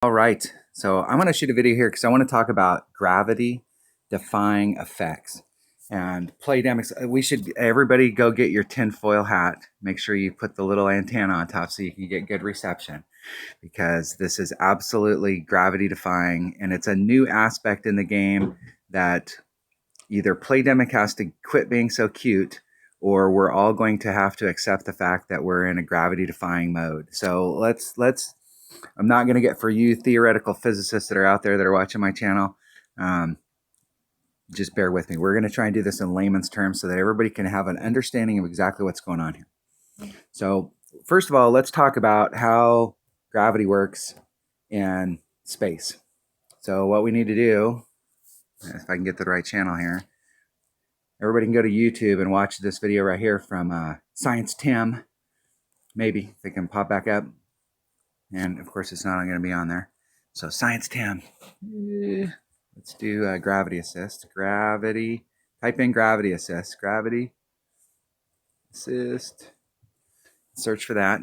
All right, so I'm going to shoot a video here because I want to talk about gravity defying effects and play dynamics. Everybody go get your tinfoil hat. Make sure you put the little antenna on top so you can get good reception, because this is absolutely gravity defying, and it's a new aspect in the game that either Playdemic has to quit being so cute, or we're all going to have to accept the fact that we're in a gravity defying mode. So let's I'm not going to get, for you theoretical physicists that are out there that are watching my channel, just bear with me. We're going to try and do this in layman's terms so that everybody can have an understanding of exactly what's going on here. So first of all, let's talk about how gravity works in space. So what we need to do, if I can get the right channel here, everybody can go to YouTube and watch this video right here from Science Tim. Maybe if it can pop back up. And of course, it's not going to be on there. So Science Tim. Let's do gravity assist. Gravity. Type in gravity assist. Gravity assist. Search for that.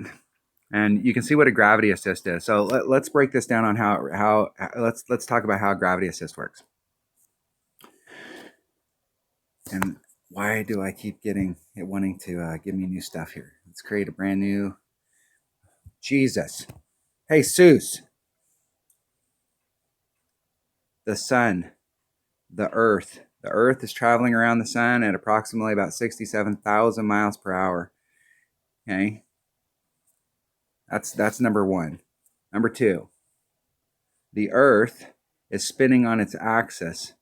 And you can see what a gravity assist is. So let's break this down on how let's talk about how gravity assist works. And why do I keep wanting to give me new stuff here? Let's create a brand new. Jesus. Hey, Seuss. The sun, the earth. The earth is traveling around the sun at approximately about 67,000 miles per hour. Okay. That's number one. Number two, the earth is spinning on its axis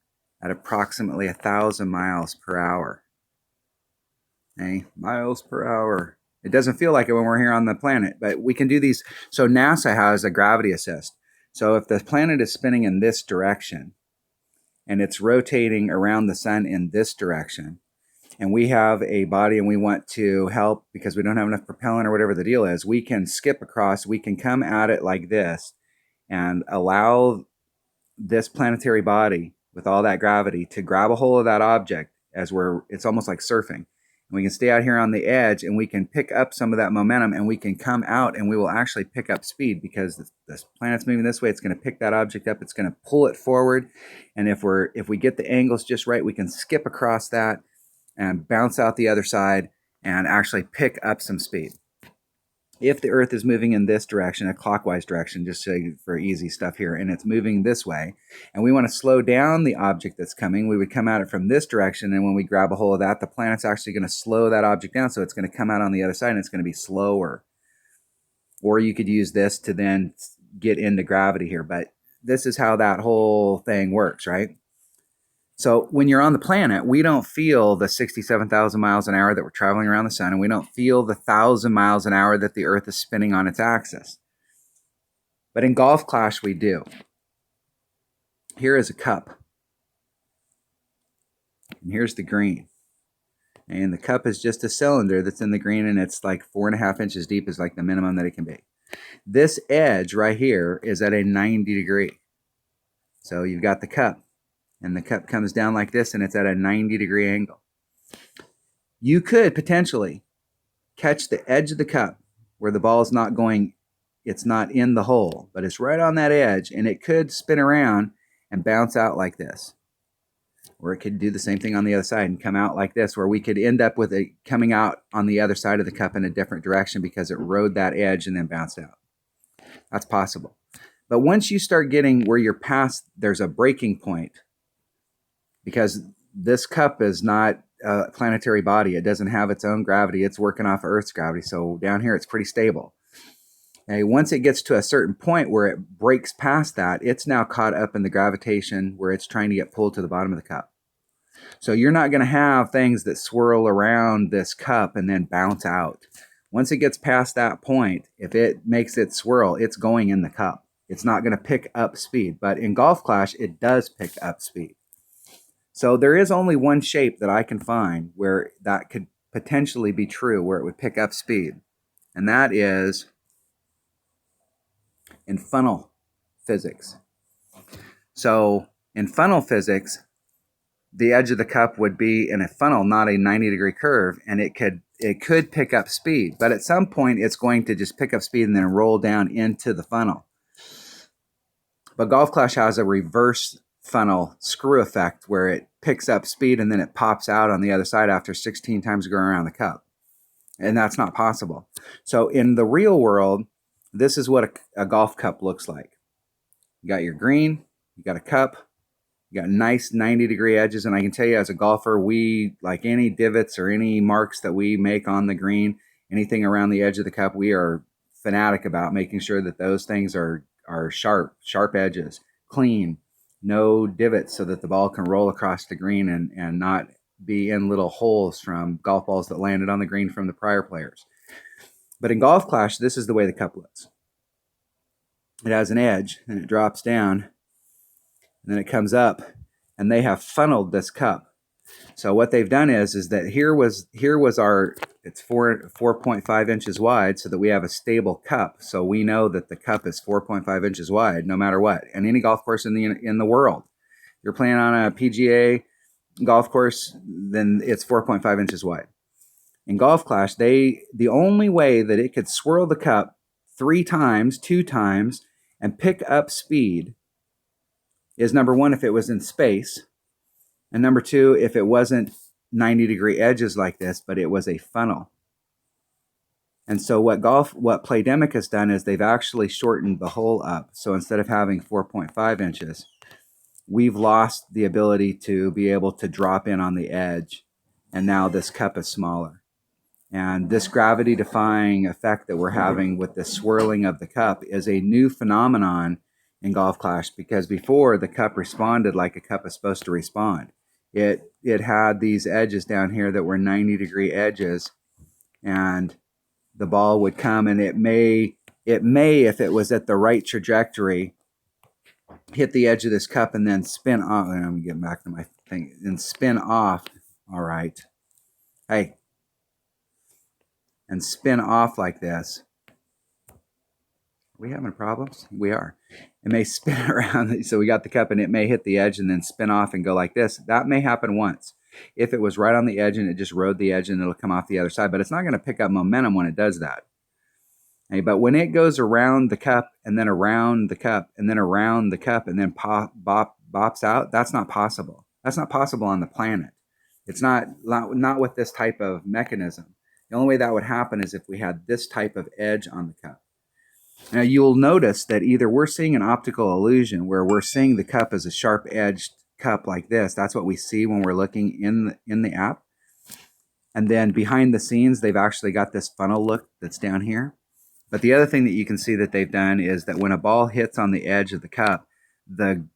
at approximately 1,000 miles per hour. Okay, miles per hour. It doesn't feel like it when we're here on the planet, but we can do these. So NASA has a gravity assist. So if the planet is spinning in this direction and it's rotating around the sun in this direction, and we have a body and we want to help because we don't have enough propellant or whatever the deal is, we can skip across, we can come at it like this and allow this planetary body with all that gravity to grab a hold of that object it's almost like surfing. And we can stay out here on the edge and we can pick up some of that momentum, and we can come out and we will actually pick up speed because this planet's moving this way. It's going to pick that object up. It's going to pull it forward. And if we get the angles just right, we can skip across that and bounce out the other side and actually pick up some speed. If the Earth is moving in this direction, a clockwise direction, just for easy stuff here, and it's moving this way, and we want to slow down the object that's coming, we would come at it from this direction, and when we grab a hold of that, the planet's actually going to slow that object down, so it's going to come out on the other side, and it's going to be slower. Or you could use this to then get into gravity here, but this is how that whole thing works, right? So when you're on the planet, we don't feel the 67,000 miles an hour that we're traveling around the sun, and we don't feel the 1,000 miles an hour that the Earth is spinning on its axis. But in Golf Clash, we do. Here is a cup. And here's the green. And the cup is just a cylinder that's in the green, and it's like 4.5 inches deep is like the minimum that it can be. This edge right here is at a 90 degree. So you've got the cup. And the cup comes down like this, and it's at a 90-degree angle. You could potentially catch the edge of the cup where the ball is not going, it's not in the hole, but it's right on that edge, and it could spin around and bounce out like this. Or it could do the same thing on the other side and come out like this, where we could end up with it coming out on the other side of the cup in a different direction because it rode that edge and then bounced out. That's possible. But once you start getting where you're past, there's a breaking point, because this cup is not a planetary body. It doesn't have its own gravity. It's working off Earth's gravity. So down here, it's pretty stable. Okay, once it gets to a certain point where it breaks past that, it's now caught up in the gravitation where it's trying to get pulled to the bottom of the cup. So you're not going to have things that swirl around this cup and then bounce out. Once it gets past that point, if it makes it swirl, it's going in the cup. It's not going to pick up speed. But in Golf Clash, it does pick up speed. So there is only one shape that I can find where that could potentially be true, where it would pick up speed. And that is in funnel physics. So in funnel physics, the edge of the cup would be in a funnel, not a 90-degree curve, and it could pick up speed. But at some point, it's going to just pick up speed and then roll down into the funnel. But Golf Clash has a reverse funnel screw effect where it picks up speed and then it pops out on the other side after 16 times going around the cup. And that's not possible. So in the real world, this is what a golf cup looks like. You got your green, you got a cup, you got nice 90-degree edges. And I can tell you as a golfer, we, like any divots or any marks that we make on the green, anything around the edge of the cup, we are fanatic about making sure that those things are sharp edges, clean, no divots, so that the ball can roll across the green and not be in little holes from golf balls that landed on the green from the prior players. But in Golf Clash, this is the way the cup looks. It has an edge and it drops down and then it comes up, and they have funneled this cup. So what they've done is that here was our, it's 4.5 inches wide, so that we have a stable cup. So we know that the cup is 4.5 inches wide no matter what. And any golf course in the world, you're playing on a PGA golf course, then it's 4.5 inches wide. In Golf Clash, the only way that it could swirl the cup 2 times, and pick up speed is, number one, if it was in space, and number two, if it wasn't 90-degree edges like this, but it was a funnel. And so what Playdemic has done is they've actually shortened the hole up. So instead of having 4.5 inches, we've lost the ability to be able to drop in on the edge, and now this cup is smaller. And this gravity-defying effect that we're having with the swirling of the cup is a new phenomenon in Golf Clash, because before the cup responded like a cup is supposed to respond. It had these edges down here that were 90-degree edges, and the ball would come, and it may, if it was at the right trajectory, hit the edge of this cup and then spin off. I'm getting back to my thing, and spin off. All right. Hey. And spin off like this. Are we having problems? We are. It may spin around. So we got the cup and it may hit the edge and then spin off and go like this. That may happen once. If it was right on the edge and it just rode the edge, and it'll come off the other side. But it's not going to pick up momentum when it does that. Okay, but when it goes around the cup and then around the cup and then around the cup and then bops out, that's not possible. That's not possible on the planet. It's not with this type of mechanism. The only way that would happen is if we had this type of edge on the cup. Now you'll notice that either we're seeing an optical illusion where we're seeing the cup as a sharp-edged cup like this. That's what we see when we're looking in the app. And then behind the scenes, they've actually got this funnel look that's down here. But the other thing that you can see that they've done is that when a ball hits on the edge of the cup, the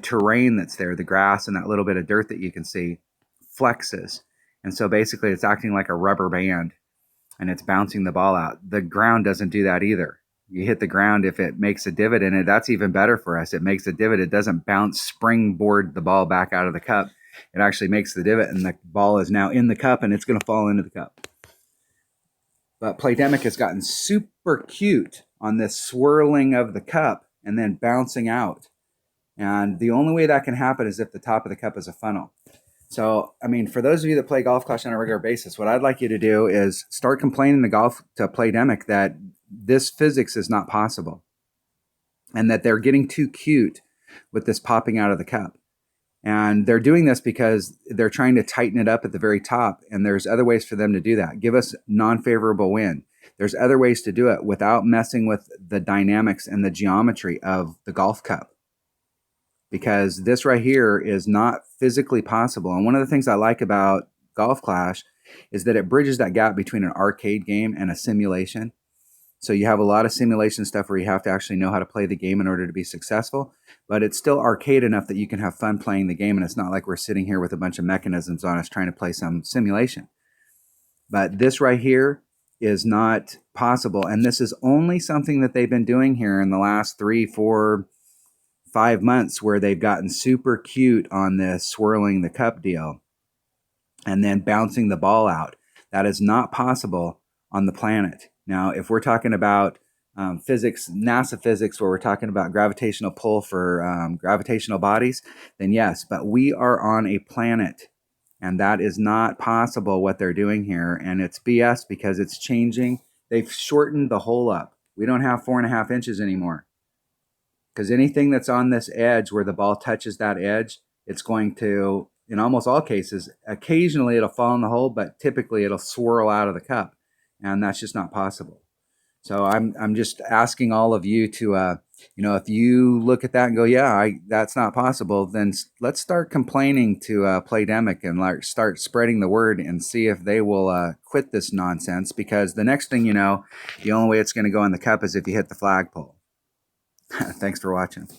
terrain that's there, the grass and that little bit of dirt that you can see, flexes. And so basically it's acting like a rubber band, and it's bouncing the ball out. The ground doesn't do that either. You hit the ground, if it makes a divot in it, that's even better for us. It makes a divot. It doesn't springboard the ball back out of the cup. It actually makes the divot, and the ball is now in the cup, and it's going to fall into the cup. But Playdemic has gotten super cute on this swirling of the cup and then bouncing out. And the only way that can happen is if the top of the cup is a funnel. So, I mean, for those of you that play Golf Clash on a regular basis, what I'd like you to do is start complaining to Playdemic that this physics is not possible, and that they're getting too cute with this popping out of the cup. And they're doing this because they're trying to tighten it up at the very top, and there's other ways for them to do that. Give us non-favorable wind. There's other ways to do it without messing with the dynamics and the geometry of the golf cup, because this right here is not physically possible. And one of the things I like about Golf Clash is that it bridges that gap between an arcade game and a simulation. So you have a lot of simulation stuff where you have to actually know how to play the game in order to be successful, but it's still arcade enough that you can have fun playing the game, and it's not like we're sitting here with a bunch of mechanisms on us trying to play some simulation. But this right here is not possible, and this is only something that they've been doing here in the last 3, 4, 5 months, where they've gotten super cute on this swirling the cup deal and then bouncing the ball out. That is not possible on the planet. Now, if we're talking about physics, NASA physics, where we're talking about gravitational pull for gravitational bodies, then yes, but we are on a planet, and that is not possible what they're doing here. And it's BS because it's changing. They've shortened the hole up. We don't have 4.5 inches anymore. because anything that's on this edge where the ball touches that edge, it's going to, in almost all cases, occasionally it'll fall in the hole, but typically it'll swirl out of the cup, and that's just not possible. So I'm just asking all of you to, if you look at that and go, yeah, that's not possible, then let's start complaining to Playdemic and start spreading the word and see if they will quit this nonsense. Because the next thing you know, the only way it's going to go in the cup is if you hit the flagpole. Thanks for watching.